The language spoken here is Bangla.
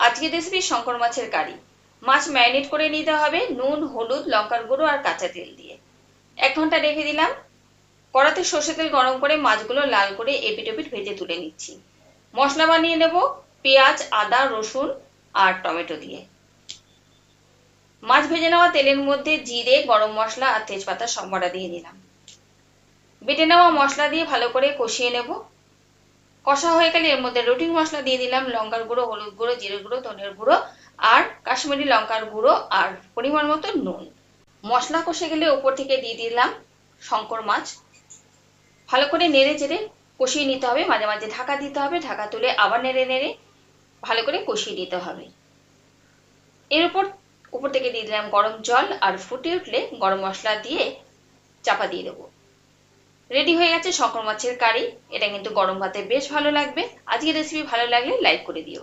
আজকে রেসিপি শঙ্কর মাছের কারি। মাছ ম্যারিনেট করে নিতে হবে নুন, হলুদ, লঙ্কার গুঁড়ো আর কাঁচা তেল দিয়ে। 1 ঘন্টা রেখে দিলাম। কড়াতে সর্ষের তেল গরম করে মাছগুলো লাল করে এপিট ওপিট ভেজে তুলে নিচ্ছি। মশলা বানিয়ে নেব পেঁয়াজ, আদা, রসুন আর টমেটো দিয়ে। মাছ ভেজে নেওয়া তেলের মধ্যে জিরে, গরম মশলা আর তেজপাতা সব বাটা দিয়ে দিলাম। বেটে নেওয়া মশলা দিয়ে ভালো করে কষিয়ে নেব। কষা হয়ে গেলে এর মধ্যে রুটি মশলা দিয়ে দিলাম, লঙ্কার গুঁড়ো, হলুদ গুঁড়ো, জিরে গুঁড়ো, ধনের গুঁড়ো আর কাশ্মীরি লঙ্কার গুঁড়ো আর পরিমাণ মতো নুন। মশলা কষে গেলে উপর থেকে দিয়ে দিলাম শঙ্কর মাছ। ভালো করে নেড়ে চেড়ে কষিয়ে নিতে হবে, মাঝে মাঝে ঢাকা দিতে হবে, ঢাকা তুলে আবার নেড়ে নেড়ে ভালো করে কষিয়ে নিতে হবে। এর উপর থেকে দিয়ে দিলাম গরম জল আর ফুটে উঠলে গরম মশলা দিয়ে চাপা দিয়ে দেবো। রেডি হয়ে গেছে শঙ্কর মাছের কারি। এটা কিন্তু গরম ভাতে বেশ ভালো লাগবে। আজকের রেসিপি ভালো লাগলে লাইক করে দিও।